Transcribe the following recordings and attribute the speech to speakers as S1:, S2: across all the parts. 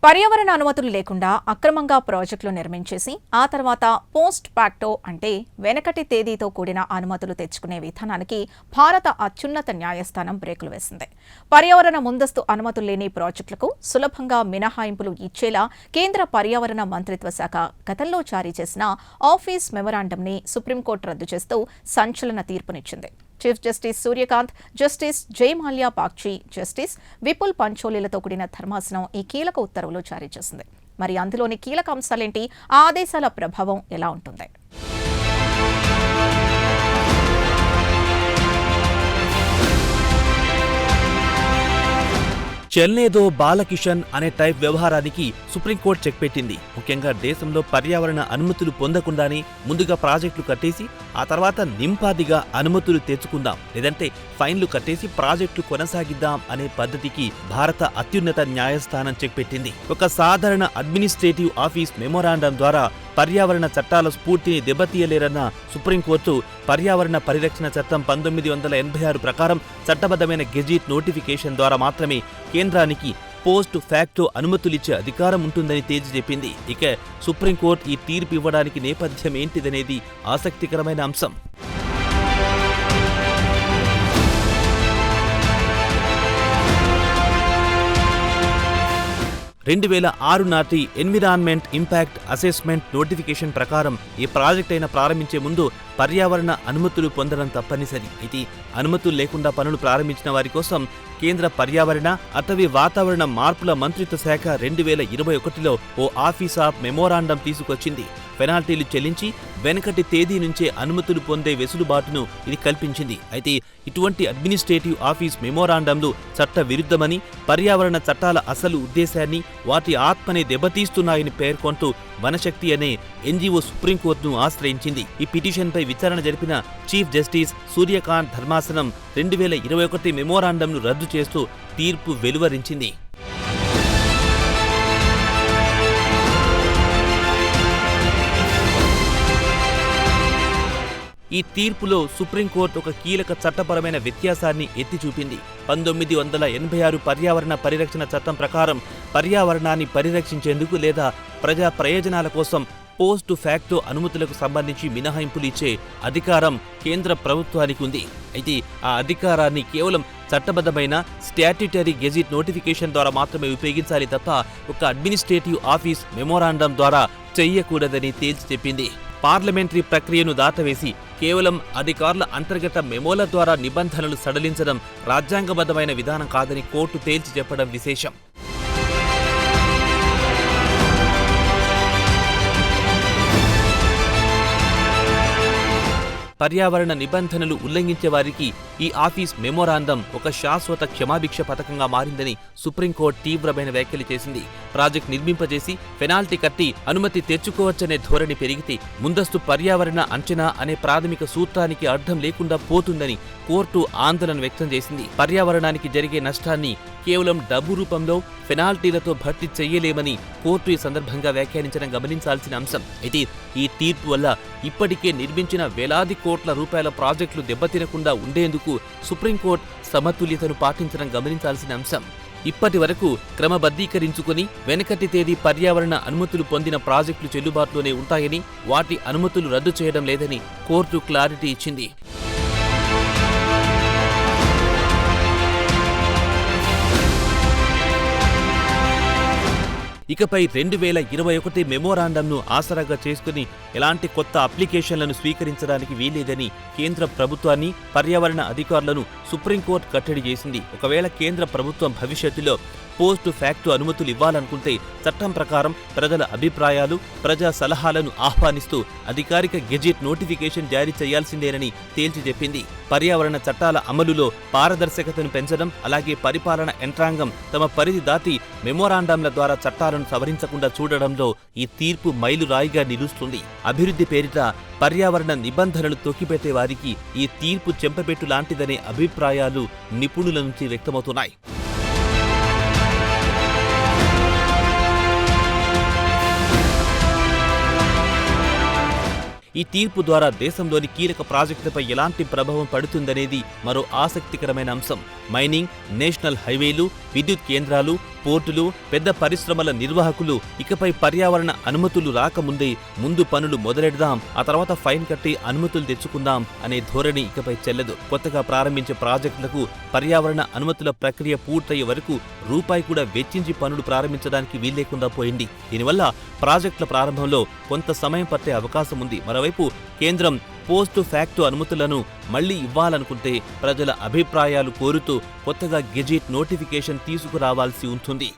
S1: పర్యావరణ అనుమతులు లేకుండా అక్రమంగా ప్రాజెక్టులు నిర్మించేసి ఆ తర్వాత పోస్ట్ ఫ్యాక్టో అంటే వెనకటి తేదీతో కూడిన అనుమతులు తెచ్చుకునే విధానానికి భారత అత్యున్నత న్యాయస్థానం బ్రేకులు వేసింది. పర్యావరణ ముందస్తు అనుమతులు లేని ప్రాజెక్టులకు సులభంగా మినహాయింపులు ఇచ్చేలా కేంద్ర పర్యావరణ మంత్రిత్వ శాఖ గతంలో జారీ చేసిన ఆఫీస్ మెమొరాండంని సుప్రీంకోర్టు రద్దు చేస్తూ సంచలన తీర్పునిచ్చింది. Chief justice Suryakant, justice Joymalya Bagchi, justice Vipul పంచోలీలతో కూడిన ధర్మాసనం ఈ కీలక ఉత్తర్వులు జారీ చేసింది. మరి అందులోని కీలక అంశాలేంటి? ఆ ఆదేశాల ప్రభావం ఎలా ఉంటుంది?
S2: చెల్నేదో బాలకిషన్ అనే టైప్ వ్యవహారానికి సుప్రీంకోర్టు చెక్ పెట్టింది. ముఖ్యంగా దేశంలో పర్యావరణ అనుమతులు పొందకుండానే ముందుగా ప్రాజెక్టులు కట్టేసి ఆ తర్వాత నింపాదిగా అనుమతులు తెచ్చుకుందాం, లేదంటే ఫైన్లు కట్టేసి ప్రాజెక్టులు కొనసాగిద్దాం అనే పద్ధతికి భారత అత్యున్నత న్యాయస్థానం చెక్ పెట్టింది. ఒక సాధారణ అడ్మినిస్ట్రేటివ్ ఆఫీస్ మెమొరాండం ద్వారా పర్యావరణ చట్టాల స్ఫూర్తిని దెబ్బతీయలేరన్న సుప్రీంకోర్టు పర్యావరణ పరిరక్షణ చట్టం 1986 ప్రకారం చట్టబద్ధమైన గెజిట్ నోటిఫికేషన్ ద్వారా మాత్రమే కేంద్రానికి పోస్ట్ ఫ్యాక్టో అనుమతులిచ్చే అధికారం ఉంటుందని తేల్చి చెప్పింది. ఇక సుప్రీంకోర్టు ఈ తీర్పు ఇవ్వడానికి నేపథ్యం ఏంటిదనేది ఆసక్తికరమైన అంశం. 2006 నాటి ఎన్విరాన్మెంట్ ఇంపాక్ట్ అసెస్మెంట్ నోటిఫికేషన్ ప్రకారం ఈ ప్రాజెక్ట్ అయినా ప్రారంభించే ముందు పర్యావరణ అనుమతులు పొందడం తప్పనిసరి. ఇది అనుమతులు లేకుండా పనులు ప్రారంభించిన వారి కోసం కేంద్ర పర్యావరణ, అటవీ, వాతావరణ మార్పుల మంత్రిత్వ శాఖ 2021లో ఓ ఆఫీస్ ఆఫ్ మెమోరాండం తీసుకొచ్చింది. పెనాల్టీలు చెల్లించి వెనకటి తేదీ నుంచే అనుమతులు పొందే వెసులుబాటును ఇది కల్పించింది. అయితే ఇటువంటి అడ్మినిస్ట్రేటివ్ ఆఫీస్ మెమోరాండంలు చట్ట విరుద్ధమని, పర్యావరణ చట్టాల అసలు ఉద్దేశాన్ని, వాటి ఆత్మని దెబ్బతీస్తున్నాయని పేర్కొంటూ వనశక్తి అనే ఎన్జీఓ సుప్రీంకోర్టును ఆశ్రయించింది. ఈ పిటిషన్పై విచారణ జరిపిన చీఫ్ జస్టిస్ సూర్యకాంత్ ధర్మాసనం 2021 మెమోరాండంను రద్దు చేస్తూ తీర్పు వెలువరించింది. ఈ తీర్పులో సుప్రీంకోర్టు ఒక కీలక చట్టపరమైన వ్యత్యాసాన్ని ఎత్తి చూపింది. 1986 పర్యావరణ పరిరక్షణ చట్టం ప్రకారం పర్యావరణాన్ని పరిరక్షించేందుకు లేదా ప్రజా ప్రయోజనాల కోసం పోస్ట్ ఫ్యాక్టో అనుమతులకు సంబంధించి మినహాయింపులు ఇచ్చే అధికారం కేంద్ర ప్రభుత్వానికి ఉంది. అయితే ఆ అధికారాన్ని కేవలం చట్టబద్ధమైన స్టాట్యుటరీ గెజిట్ నోటిఫికేషన్ ద్వారా మాత్రమే ఉపయోగించాలి తప్ప ఒక అడ్మినిస్ట్రేటివ్ ఆఫీస్ మెమోరాండం ద్వారా చెయ్యకూడదని తేల్చి చెప్పింది. పార్లమెంటరీ ప్రక్రియను దాటవేసి కేవలం అధికారుల అంతర్గత మెమోల ద్వారా నిబంధనలు సడలించడం రాజ్యాంగబద్ధమైన విధానం కాదని కోర్టు తేల్చి చెప్పడం విశేషం. పర్యావరణ నిబంధనలు ఉల్లంఘించే వారికి ఈ ఆఫీస్ మెమోరాండం ఒక శాశ్వత క్షమాభిక్ష పథకంగా మారిందని సుప్రీంకోర్టు తీవ్రమైన వ్యాఖ్యలు చేసింది. ప్రాజెక్టు నిర్మింపజేసి పెనాల్టీ కట్టి అనుమతి తెచ్చుకోవచ్చనే ధోరణి పెరిగితే ముందస్తు పర్యావరణ అంచనా అనే ప్రాథమిక సూత్రానికి అర్థం లేకుండా పోతుందని కోర్టు ఆందోళన వ్యక్తం చేసింది. పర్యావరణానికి జరిగే నష్టాన్ని కేవలం డబ్బు రూపంలో పెనాల్టీలతో భర్తీ చెయ్యలేమని కోర్టు ఈ సందర్భంగా వ్యాఖ్యానించడం గమనించాల్సిన అంశం. అయితే ఈ తీర్పు వల్ల ఇప్పటికే నిర్మించిన వేలాది కోట్ల రూపాయల ప్రాజెక్టులు దెబ్బతినకుండా ఉండేందుకు సుప్రీంకోర్టు సమతుల్యతను పాటించడం గమనించాల్సిన అంశం. ఇప్పటి వరకు క్రమబద్ధీకరించుకుని వెనకటి తేదీ పర్యావరణ అనుమతులు పొందిన ప్రాజెక్టులు చెల్లుబాటులోనే ఉంటాయని, వాటి అనుమతులు రద్దు చేయడం లేదని కోర్టు క్లారిటీ ఇచ్చింది. ఇకపై 2021 మెమోరాండంను ఆసరాగా చేసుకుని ఎలాంటి కొత్త అప్లికేషన్లను స్వీకరించడానికి వీల్లేదని కేంద్ర ప్రభుత్వాన్ని, పర్యావరణ అధికారులను సుప్రీంకోర్టు కట్టడి చేసింది. ఒకవేళ కేంద్ర ప్రభుత్వం భవిష్యత్తులో పోస్ట్ ఫ్యాక్టో అనుమతులు ఇవ్వాలనుకుంటే చట్టం ప్రకారం ప్రజల అభిప్రాయాలు, ప్రజా సలహాలను ఆహ్వానిస్తూ అధికారిక గెజిట్ నోటిఫికేషన్ జారీ చేయాల్సిందేనని తేల్చి చెప్పింది. పర్యావరణ చట్టాల అమలులో పారదర్శకతను పెంచడం, అలాగే పరిపాలన యంత్రాంగం తమ పరిధి దాటి మెమోరాండంల ద్వారా చట్టాలను సవరించకుండా చూడడంలో ఈ తీర్పు మైలురాయిగా నిలుస్తుంది. అభివృద్ధి పేరిట పర్యావరణ నిబంధనలు తొక్కిపెట్టే వారికి ఈ తీర్పు చెంపపెట్టు లాంటిదనే అభిప్రాయాలు నిపుణుల నుంచి వ్యక్తమవుతున్నాయి. ఈ తీర్పు ద్వారా దేశంలోని కీలక ప్రాజెక్టులపై ఎలాంటి ప్రభావం పడుతుందనేది మరో ఆసక్తికరమైన అంశం. మైనింగ్, నేషనల్ హైవేలు, విద్యుత్ కేంద్రాలు, పోర్టులు, పెద్ద పరిశ్రమల నిర్వాహకులు ఇకపై పర్యావరణ అనుమతులు రాకముందే ముందు పనులు మొదలెడదాం, ఆ తర్వాత ఫైన్ కట్టి అనుమతులు తెచ్చుకుందాం అనే ధోరణి ఇకపై చెల్లదు. కొత్తగా ప్రారంభించే ప్రాజెక్టులకు పర్యావరణ అనుమతుల ప్రక్రియ పూర్తయ్యే వరకు రూపాయి కూడా వెచ్చించి పనులు ప్రారంభించడానికి వీల్లేకుండా పోయింది. దీనివల్ల ప్రాజెక్టుల ప్రారంభంలో కొంత సమయం పట్టే అవకాశం ఉంది. మరోవైపు కేంద్రం పోస్ట్ ఫ్యాక్టో అనుమతులను మళ్లీ ఇవ్వాలనుకుంటే ప్రజల అభిప్రాయాలు కోరుతూ కొత్తగా గెజిట్ నోటిఫికేషన్ తీసుకురావాల్సి ఉంటుంది.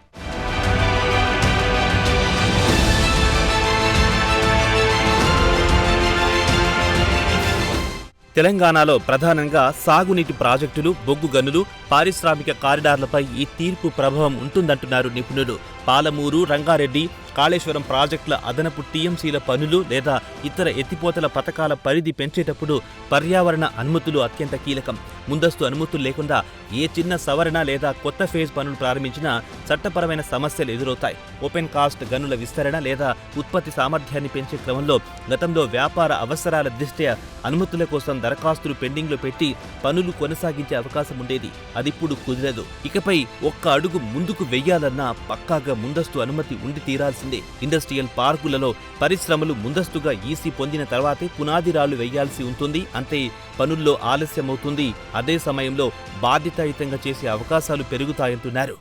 S2: తెలంగాణలో ప్రధానంగా సాగునీటి ప్రాజెక్టులు, బొగ్గు గనులు, పారిశ్రామిక కారిడార్లపై ఈ తీర్పు ప్రభావం ఉంటుందంటున్నారు నిపుణులు. పాలమూరు, రంగారెడ్డి, కాళేశ్వరం ప్రాజెక్టుల అదనపు టీఎంసీల పనులు లేదా ఇతర ఎత్తిపోతల పథకాల పరిధి పెంచేటప్పుడు పర్యావరణ అనుమతులు అత్యంత కీలకం. ముందస్తు అనుమతులు లేకుండా ఏ చిన్న సవరణ లేదా కొత్త ఫేజ్ పనులు ప్రారంభించినా చట్టపరమైన సమస్యలు ఎదురవుతాయి. ఓపెన్ కాస్ట్ గనుల విస్తరణ లేదా ఉత్పత్తి సామర్థ్యాన్ని పెంచే క్రమంలో గతంలో వ్యాపార అవసరాల దృష్ట్యా అనుమతుల కోసం దరఖాస్తులు పెండింగ్లో పెట్టి పనులు కొనసాగించే అవకాశం ఉండేది. అదిప్పుడు కుదరదు. ఇకపై ఒక్క అడుగు ముందుకు వెయ్యాలన్నా పక్కాగా ముందస్తు అనుమతి ఉండి తీరాల్సిందే. ఇండస్ట్రియల్ పార్కులలో పరిశ్రమలు ముందస్తుగా ఈసీ పొందిన తర్వాతే పునాదిరాళ్లు వేయాల్సి ఉంటుంది. అంతే పనుల్లో ఆలస్యమవుతుంది. అదే సమయంలో బాధ్యతాయుతంగా చేసే అవకాశాలు పెరుగుతాయంటున్నారు.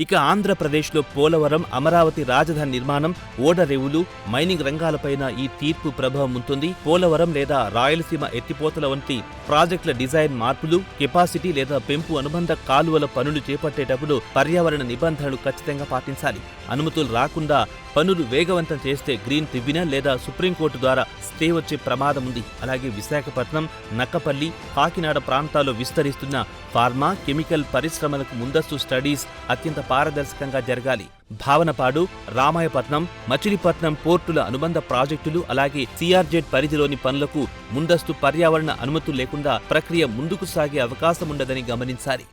S2: ఇక ఆంధ్రప్రదేశ్లో పోలవరం, అమరావతి రాజధాని నిర్మాణం, ఓడరేవులు, మైనింగ్ రంగాలపైన ఈ తీర్పు ప్రభావం ఉంటుంది. పోలవరం లేదా రాయలసీమ ఎత్తిపోతల వంటి ప్రాజెక్టుల డిజైన్ మార్పులు, కెపాసిటీ లేదా పెంపు అనుబంధ కాలువల పనులు చేపట్టేటప్పుడు పర్యావరణ నిబంధనలు ఖచ్చితంగా పాటించాలి. అనుమతులు రాకుండా పనులు వేగవంతం చేస్తే గ్రీన్ ట్రిబ్యునల్ లేదా సుప్రీంకోర్టు ద్వారా స్టే వచ్చే ప్రమాదం ఉంది. అలాగే విశాఖపట్నం, నక్కపల్లి, కాకినాడ ప్రాంతాల్లో విస్తరిస్తున్న ఫార్మా, కెమికల్ పరిశ్రమలకు ముందస్తు స్టడీస్ అత్యంత పారదర్శకంగా జరగాలి. భావనపాడు, రామాయపట్నం, మచిలీపట్నం పోర్టుల అనుబంధ ప్రాజెక్టులు అలాగే సిఆర్జెడ్ పరిధిలోని పనులకు ముందస్తు పర్యావరణ అనుమతులు లేకుండా ప్రక్రియ ముందుకు సాగే అవకాశం ఉండదని గమనించాలి.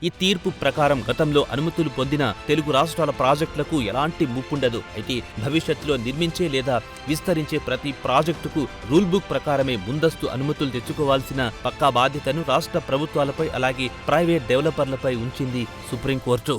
S2: ఈ తీర్పు ప్రకారం గతంలో అనుమతులు పొందిన తెలుగు రాష్ట్రాల ప్రాజెక్టులకు ఎలాంటి ముప్పుండదు. అయితే భవిష్యత్తులో నిర్మించే లేదా విస్తరించే ప్రతి ప్రాజెక్టుకు రూల్ బుక్ ప్రకారమే ముందస్తు అనుమతులు తెచ్చుకోవాల్సిన పక్కా బాధ్యతను రాష్ట్ర ప్రభుత్వాలపై అలాగే ప్రైవేట్ డెవలపర్లపై ఉంచింది సుప్రీంకోర్టు.